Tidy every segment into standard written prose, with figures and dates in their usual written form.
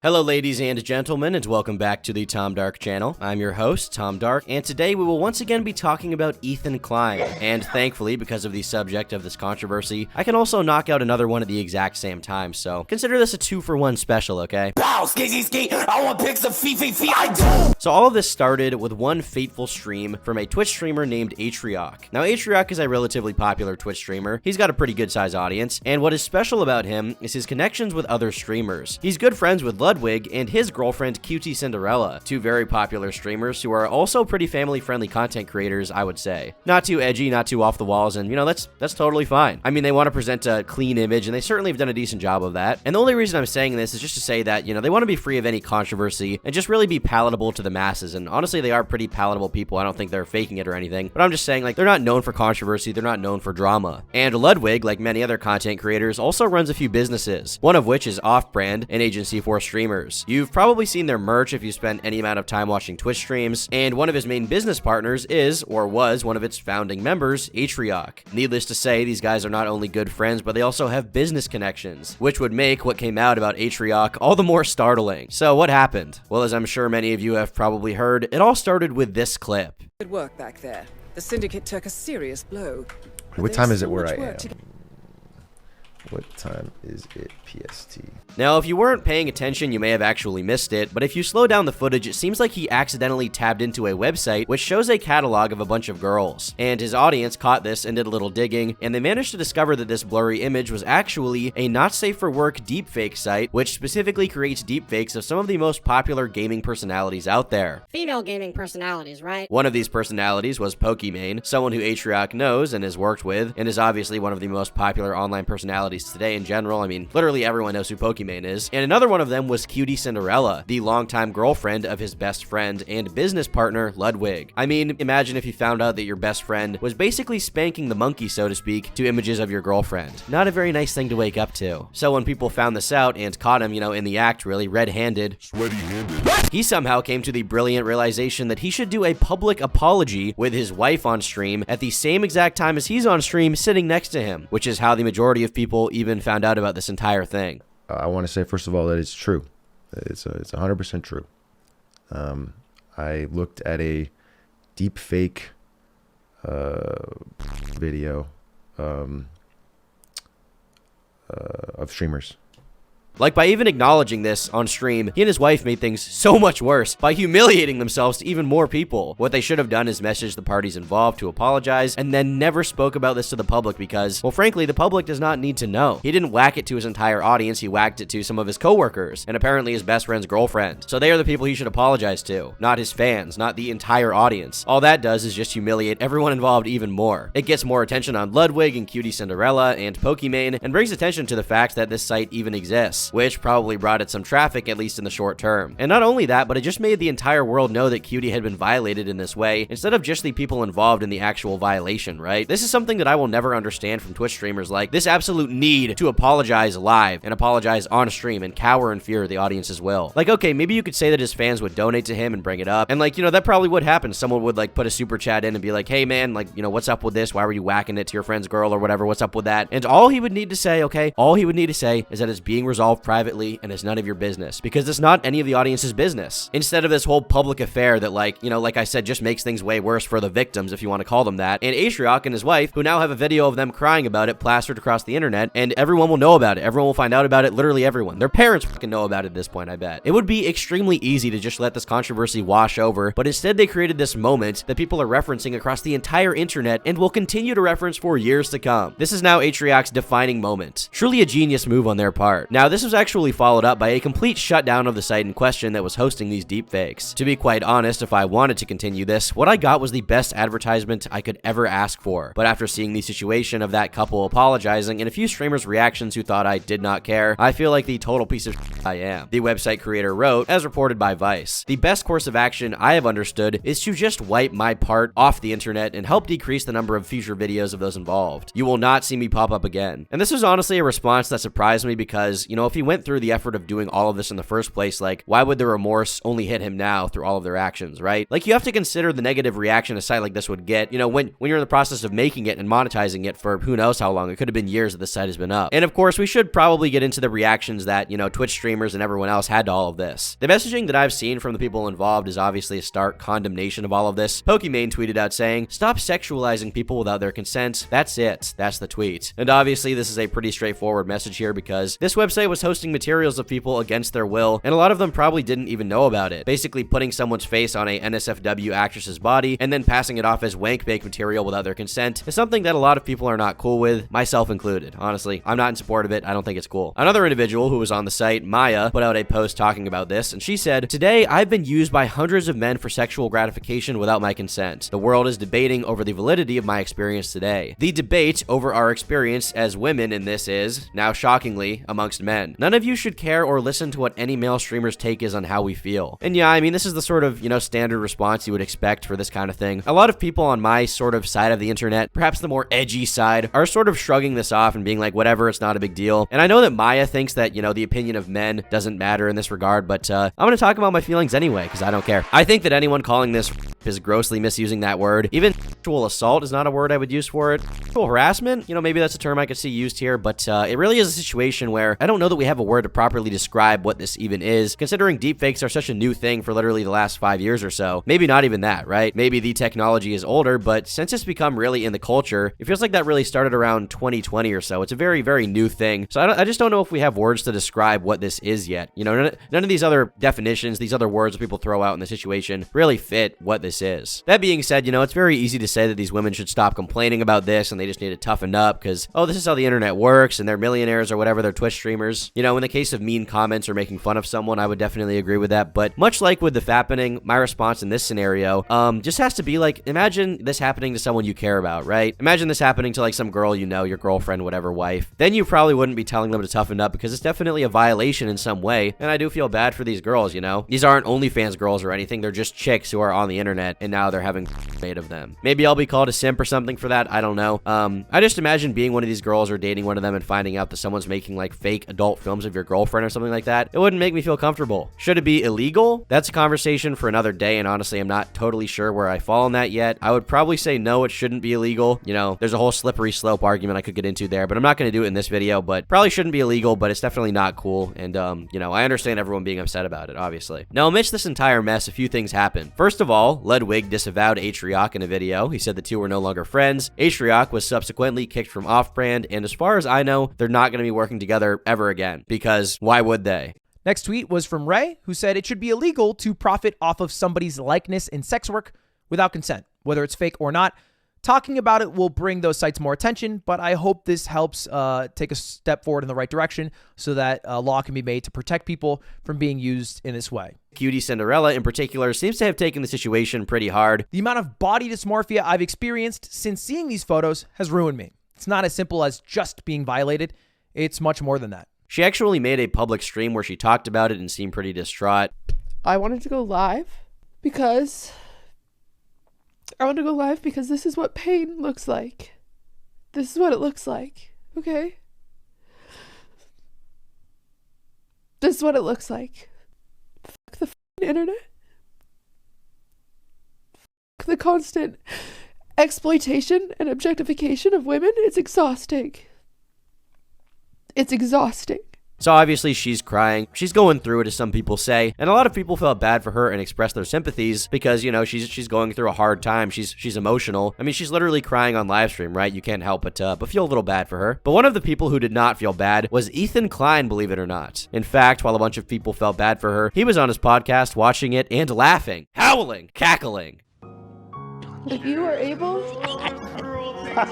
Hello ladies and gentlemen, and welcome back to the Tom Dark channel. I'm your host, Tom Dark, and today we will once again be talking about Ethan Klein. And thankfully, because of the subject of this controversy, I can also knock out another one at the exact same time, so consider this a 2-for-1 special, okay? Pow, ski, I want pics of fee, I do! So all of this started with one fateful stream from a Twitch streamer named Atrioc. Now Atrioc is a relatively popular Twitch streamer. He's got a pretty good size audience, and what is special about him is his connections with other streamers. He's good friends with Ludwig and his girlfriend Cutie Cinderella, two very popular streamers who are also pretty family-friendly content creators, I would say. Not too edgy, not too off the walls, and you know, that's totally fine. I mean, they want to present a clean image, and they certainly have done a decent job of that. And the only reason I'm saying this is just to say that, you know, they want to be free of any controversy and just really be palatable to the masses. And honestly, they are pretty palatable people. I don't think they're faking it or anything, but I'm just saying, like, they're not known for controversy, they're not known for drama. And Ludwig, like many other content creators, also runs a few businesses, one of which is Off-Brand, an agency for streamers. You've probably seen their merch if you spent any amount of time watching Twitch streams, and one of his main business partners is, or was, one of its founding members, Atrioc. Needless to say, these guys are not only good friends, but they also have business connections, which would make what came out about Atrioc all the more startling. So what happened? Well, as I'm sure many of you have probably heard, it all started with this clip. Good work back there. The syndicate took a serious blow. What time is it where I am? What time is it PST? Now, if you weren't paying attention, you may have actually missed it, but if you slow down the footage, it seems like he accidentally tabbed into a website which shows a catalog of a bunch of girls. And his audience caught this and did a little digging, and they managed to discover that this blurry image was actually a not safe for work deepfake site, which specifically creates deepfakes of some of the most popular gaming personalities out there. Female gaming personalities, right? One of these personalities was Pokimane, someone who Atrioc knows and has worked with, and is obviously one of the most popular online personalities today in general. I mean, literally everyone knows who Pokimane is. And another one of them was Cutie Cinderella, the longtime girlfriend of his best friend and business partner, Ludwig. I mean, imagine if you found out that your best friend was basically spanking the monkey, so to speak, to images of your girlfriend. Not a very nice thing to wake up to. So when people found this out and caught him, you know, in the act, really red-handed, sweaty-handed, he somehow came to the brilliant realization that he should do a public apology with his wife on stream at the same exact time as he's on stream sitting next to him, which is how the majority of people even found out about this entire thing. I want to say, first of all, that it's true. It's 100% true. I looked at a deepfake video of streamers. Like, by even acknowledging this on stream, he and his wife made things so much worse by humiliating themselves to even more people. What they should have done is message the parties involved to apologize, and then never spoke about this to the public because, well, frankly, the public does not need to know. He didn't whack it to his entire audience, he whacked it to some of his coworkers, and apparently his best friend's girlfriend. So they are the people he should apologize to, not his fans, not the entire audience. All that does is just humiliate everyone involved even more. It gets more attention on Ludwig and Cutie Cinderella and Pokimane, and brings attention to the fact that this site even exists, which probably brought it some traffic, at least in the short term. And not only that, but it just made the entire world know that Cutie had been violated in this way, instead of just the people involved in the actual violation, right? This is something that I will never understand from Twitch streamers, like this absolute need to apologize live and apologize on stream and cower in fear of the audience's will. Like, okay, maybe you could say that his fans would donate to him and bring it up, and like, you know, that probably would happen. Someone would like put a super chat in and be like, hey man, like, you know, what's up with this? Why were you whacking it to your friend's girl or whatever? What's up with that? And all he would need to say, okay, all he would need to say is that it's being resolved privately and it's none of your business, because it's not any of the audience's business. Instead of this whole public affair that, like, you know, like I said, just makes things way worse for the victims, if you want to call them that. And Atrioc and his wife, who now have a video of them crying about it plastered across the internet, and everyone will know about it. Everyone will find out about it, literally everyone. Their parents fucking know about it at this point, I bet. It would be extremely easy to just let this controversy wash over, but instead they created this moment that people are referencing across the entire internet and will continue to reference for years to come. This is now Atrioc's defining moment. Truly a genius move on their part. Now, this was actually followed up by a complete shutdown of the site in question that was hosting these deepfakes. To be quite honest, if I wanted to continue this, what I got was the best advertisement I could ever ask for. But after seeing the situation of that couple apologizing and a few streamers' reactions who thought I did not care, I feel like the total piece of shit I am. The website creator wrote, as reported by Vice, the best course of action I have understood is to just wipe my part off the internet and help decrease the number of future videos of those involved. You will not see me pop up again. And this was honestly a response that surprised me because, you know, if he went through the effort of doing all of this in the first place, like, why would the remorse only hit him now through all of their actions, right? Like, you have to consider the negative reaction a site like this would get, when you're in the process of making it and monetizing it for who knows how long. It could have been years that the site has been up. And of course, we should probably get into the reactions that, Twitch streamers and everyone else had to all of this. The messaging that I've seen from the people involved is obviously a stark condemnation of all of this. Pokimane tweeted out saying, "Stop sexualizing people without their consent. That's it." That's the tweet. And obviously, this is a pretty straightforward message here because this website was hosting materials of people against their will, and a lot of them probably didn't even know about it. Basically putting someone's face on a NSFW actress's body and then passing it off as wank bake material without their consent is something that a lot of people are not cool with, myself included. Honestly, I'm not in support of it. I don't think it's cool. Another individual who was on the site, Maya, put out a post talking about this, and she said, "Today, I've been used by hundreds of men for sexual gratification without my consent. The world is debating over the validity of my experience today. The debate over our experience as women in this is, now shockingly, amongst men. None of you should care or listen to what any male streamer's take is on how we feel." And yeah, I mean, this is the sort of, standard response you would expect for this kind of thing. A lot of people on my sort of side of the internet, perhaps the more edgy side, are sort of shrugging this off and being like, whatever, it's not a big deal. And I know that Maya thinks that, the opinion of men doesn't matter in this regard, but I'm going to talk about my feelings anyway, because I don't care. I think that anyone calling this is grossly misusing that word. Even sexual assault is not a word I would use for it. Sexual harassment, maybe that's a term I could see used here, but it really is a situation where I don't know that we have a word to properly describe what this even is, considering deepfakes are such a new thing for literally the last 5 years or so. Maybe not even that, right? Maybe the technology is older, but since it's become really in the culture, it feels like that really started around 2020 or so. It's a very, very new thing. So I just don't know if we have words to describe what this is yet. None of these other definitions, these other words that people throw out in the situation really fit what this is. That being said, it's very easy to say that these women should stop complaining about this and they just need to toughen up because, this is how the internet works and they're millionaires or whatever, they're Twitch streamers. In the case of mean comments or making fun of someone, I would definitely agree with that. But much like with the fappening, my response in this scenario just has to be like, imagine this happening to someone you care about, right? Imagine this happening to like some girl your girlfriend, whatever, wife. Then you probably wouldn't be telling them to toughen up because it's definitely a violation in some way. And I do feel bad for these girls, These aren't OnlyFans girls or anything. They're just chicks who are on the internet and now they're having made of them. Maybe I'll be called a simp or something for that. I don't know. I just imagine being one of these girls or dating one of them and finding out that someone's making like fake adult films of your girlfriend or something like that. It wouldn't make me feel comfortable. Should it be illegal? That's a conversation for another day, and honestly, I'm not totally sure where I fall on that yet. I would probably say no, it shouldn't be illegal. There's a whole slippery slope argument I could get into there, but I'm not going to do it in this video, but probably shouldn't be illegal, but it's definitely not cool, and I understand everyone being upset about it, obviously. Now, amidst this entire mess, a few things happened. First of all, Ludwig disavowed Atriok in a video. He said the two were no longer friends. Atriok was subsequently kicked from Off-Brand, and as far as I know, they're not going to be working together ever again, because why would they? Next tweet was from Ray, who said it should be illegal to profit off of somebody's likeness in sex work without consent, whether it's fake or not. Talking about it will bring those sites more attention, but I hope this helps take a step forward in the right direction so that a law can be made to protect people from being used in this way. Cutie Cinderella in particular seems to have taken the situation pretty hard. The amount of body dysmorphia I've experienced since seeing these photos has ruined me. It's not as simple as just being violated. It's much more than that. She actually made a public stream where she talked about it and seemed pretty distraught. I wanted to go live because this is what pain looks like. This is what it looks like, okay? This is what it looks like. Fuck the f***ing internet. Fuck the constant exploitation and objectification of women. It's exhausting. It's exhausting. So obviously she's crying. She's going through it, as some people say. And a lot of people felt bad for her and expressed their sympathies because, she's going through a hard time. She's emotional. I mean, she's literally crying on live stream, right? You can't help but feel a little bad for her. But one of the people who did not feel bad was Ethan Klein, believe it or not. In fact, while a bunch of people felt bad for her, he was on his podcast watching it and laughing, howling, cackling. If you are able to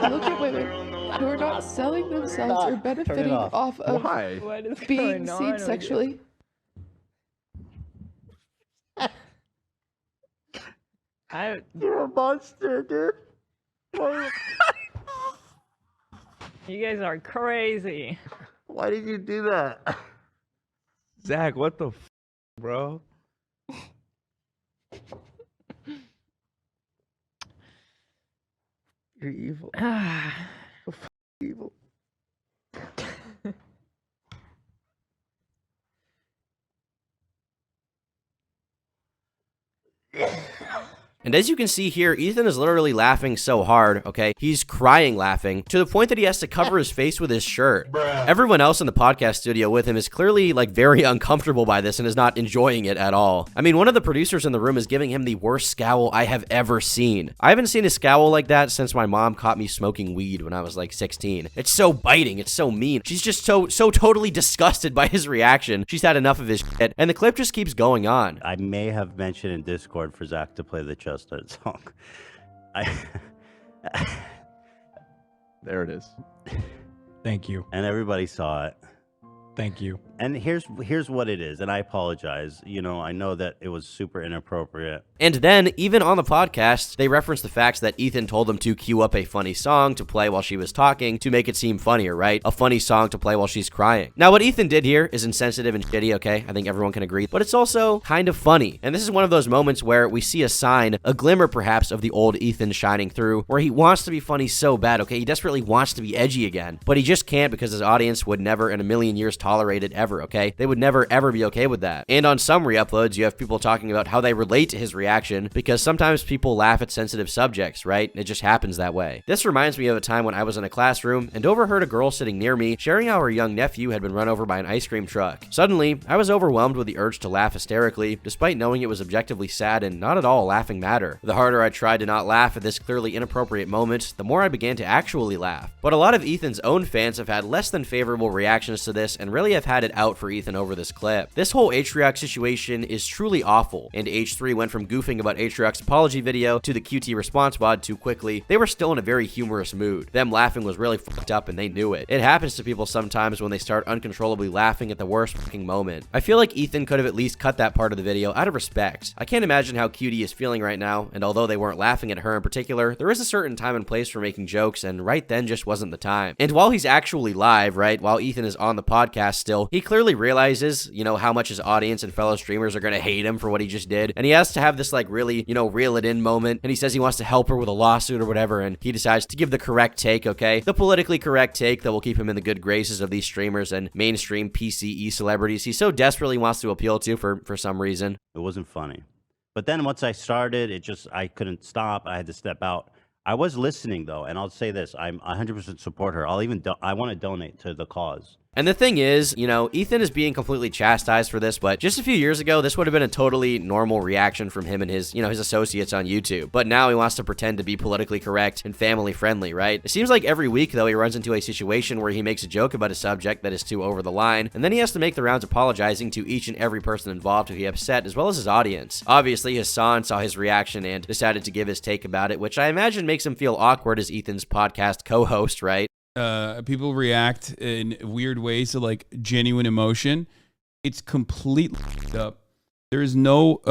look at women who are not selling themselves or benefiting off of being seen sexually. You're a monster, dude. You guys are crazy. Why did you do that? Zach, what the bro? You're evil. Evil. And as you can see here, Ethan is literally laughing so hard, okay? He's crying laughing to the point that he has to cover his face with his shirt. Everyone else in the podcast studio with him is clearly like very uncomfortable by this and is not enjoying it at all. I mean, one of the producers in the room is giving him the worst scowl I have ever seen. I haven't seen a scowl like that since my mom caught me smoking weed when I was like 16. It's so biting. It's so mean. She's just so totally disgusted by his reaction. She's had enough of his shit, and the clip just keeps going on. I may have mentioned in Discord for Zach to play the chestnut song. There it is. Thank you. And everybody saw it. Thank you. And here's what it is, and I apologize. You know, I know that it was super inappropriate. And then, even on the podcast, they reference the facts that Ethan told them to cue up a funny song to play while she was talking to make it seem funnier, right? A funny song to play while she's crying. Now, what Ethan did here is insensitive and shitty, okay? I think everyone can agree. But it's also kind of funny. And this is one of those moments where we see a sign, a glimmer perhaps, of the old Ethan shining through, where he wants to be funny so bad, okay? He desperately wants to be edgy again. But he just can't because his audience would never in a million years tolerate it ever, okay? They would never ever be okay with that. And on some re-uploads, you have people talking about how they relate to his reaction because sometimes people laugh at sensitive subjects, right? It just happens that way. This reminds me of a time when I was in a classroom and overheard a girl sitting near me sharing how her young nephew had been run over by an ice cream truck. Suddenly, I was overwhelmed with the urge to laugh hysterically, despite knowing it was objectively sad and not at all a laughing matter. The harder I tried to not laugh at this clearly inappropriate moment, the more I began to actually laugh. But a lot of Ethan's own fans have had less than favorable reactions to this and really have had it out for Ethan over this clip. This whole Atrioc situation is truly awful, and H3 went from goofing about Atrioc's apology video to the QT response VOD too quickly. They were still in a very humorous mood. Them laughing was really fucked up and they knew it. It happens to people sometimes when they start uncontrollably laughing at the worst fucking moment. I feel like Ethan could have at least cut that part of the video out of respect. I can't imagine how QT is feeling right now, and although they weren't laughing at her in particular, there is a certain time and place for making jokes, and right then just wasn't the time. And while he's actually live, right, while Ethan is on the podcast still, he clearly realizes, you know, how much his audience and fellow streamers are gonna hate him for what he just did, and he has to have this like really, you know, reel it in moment, and he says he wants to help her with a lawsuit or whatever, and he decides to give the correct take, okay? The politically correct take that will keep him in the good graces of these streamers and mainstream PCE celebrities he so desperately wants to appeal to for some reason. It wasn't funny. But then once I started, I couldn't stop. I had to step out. I was listening though, and I'll say this, I'm 100% support her. I want to donate to the cause. And the thing is, you know, Ethan is being completely chastised for this, but just a few years ago, this would have been a totally normal reaction from him and his, you know, his associates on YouTube. But now he wants to pretend to be politically correct and family friendly, right? It seems like every week, though, he runs into a situation where he makes a joke about a subject that is too over the line, and then he has to make the rounds apologizing to each and every person involved who he upset, as well as his audience. Obviously, Hassan saw his reaction and decided to give his take about it, which I imagine makes him feel awkward as Ethan's podcast co-host, right? People react in weird ways to like genuine emotion. It's completely up. There's no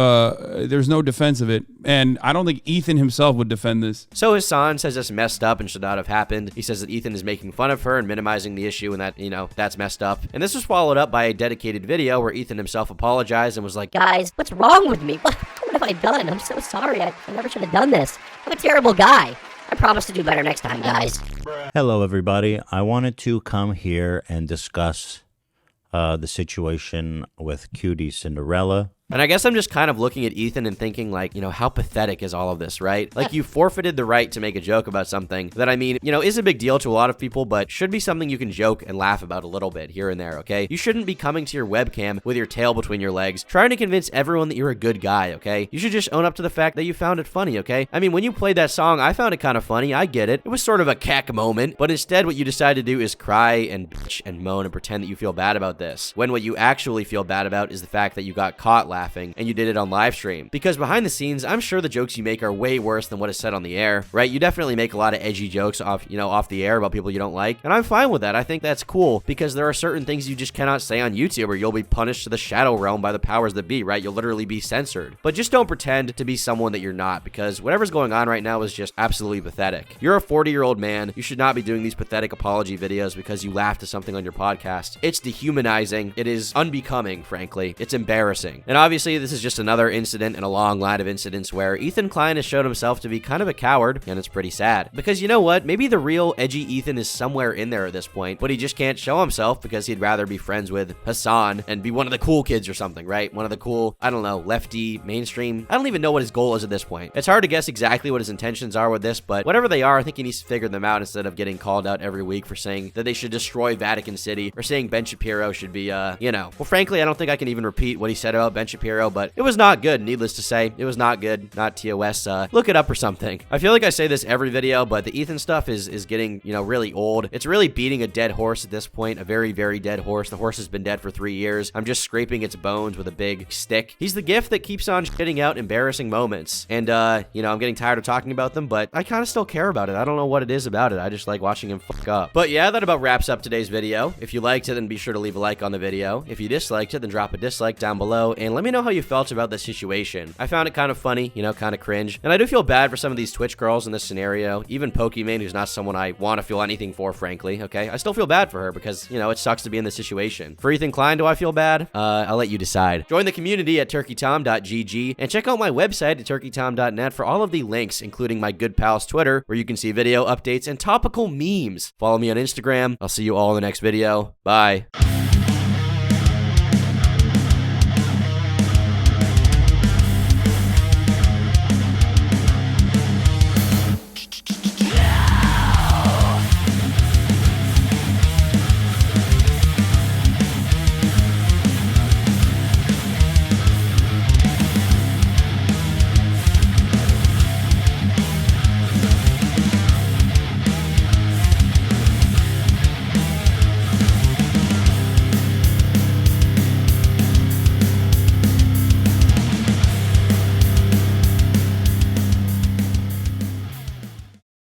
defense of it, and I don't think Ethan himself would defend this. So Hassan says this messed up and should not have happened. He says that Ethan is making fun of her and minimizing the issue, and that, you know, that's messed up. And this was followed up by a dedicated video where Ethan himself apologized and was like, Guys, what's wrong with me? What have I done? I'm so sorry. I never should have done this. I'm a terrible guy. I promise to do better next time, guys. Hello, everybody. I wanted to come here and discuss the situation with Cutie Cinderella. And I guess I'm just kind of looking at Ethan and thinking, like, you know, how pathetic is all of this, right? Like, you forfeited the right to make a joke about something that, I mean, you know, is a big deal to a lot of people, but should be something you can joke and laugh about a little bit here and there, okay? You shouldn't be coming to your webcam with your tail between your legs, trying to convince everyone that you're a good guy, okay? You should just own up to the fact that you found it funny, okay? I mean, when you played that song, I found it kind of funny. I get it. It was sort of a cack moment, but instead what you decide to do is cry and bitch and moan and pretend that you feel bad about this, when what you actually feel bad about is the fact that you got caught laughing and you did it on live stream. Because behind the scenes, I'm sure the jokes you make are way worse than what is said on the air, right? You definitely make a lot of edgy jokes off the air about people you don't like, and I'm fine with that. I think that's cool because there are certain things you just cannot say on YouTube or you'll be punished to the shadow realm by the powers that be, right? You'll literally be censored. But just don't pretend to be someone that you're not, because whatever's going on right now is just absolutely pathetic. You're a 40-year-old man. You should not be doing these pathetic apology videos because you laughed at something on your podcast. It's dehumanizing. It is unbecoming, frankly. It's embarrassing. And obviously, this is just another incident in a long line of incidents where Ethan Klein has showed himself to be kind of a coward, and it's pretty sad. Because you know what? Maybe the real edgy Ethan is somewhere in there at this point, but he just can't show himself because he'd rather be friends with Hassan and be one of the cool kids or something, right? One of the cool, I don't know, lefty, mainstream. I don't even know what his goal is at this point. It's hard to guess exactly what his intentions are with this, but whatever they are, I think he needs to figure them out instead of getting called out every week for saying that they should destroy Vatican City or saying Ben Shapiro should be, you know. Well, frankly, I don't think I can even repeat what he said about Ben Shapiro, but it was not good, needless to say. It was not good. Not TOS. Look it up or something. I feel like I say this every video, but the Ethan stuff is getting, you know, really old. It's really beating a dead horse at this point, a very, very dead horse. The horse has been dead for 3 years. I'm just scraping its bones with a big stick. He's the gift that keeps on shitting out embarrassing moments. And, you know, I'm getting tired of talking about them, but I kind of still care about it. I don't know what it is about it. I just like watching him fuck up. But yeah, that about wraps up today's video. If you liked it, then be sure to leave a like on the video. If you disliked it, then drop a dislike down below and let me know how you felt about this situation. I found it kind of funny, you know, kind of cringe. And I do feel bad for some of these Twitch girls in this scenario. Even Pokimane, who's not someone I want to feel anything for, frankly, okay? I still feel bad for her because, you know, it sucks to be in this situation. For Ethan Klein, do I feel bad? I'll let you decide. Join the community at turkeytom.gg and check out my website at turkeytom.net for all of the links, including my good pal's Twitter, where you can see video updates and topical memes. Follow me on Instagram. I'll see you all in the next video. Bye.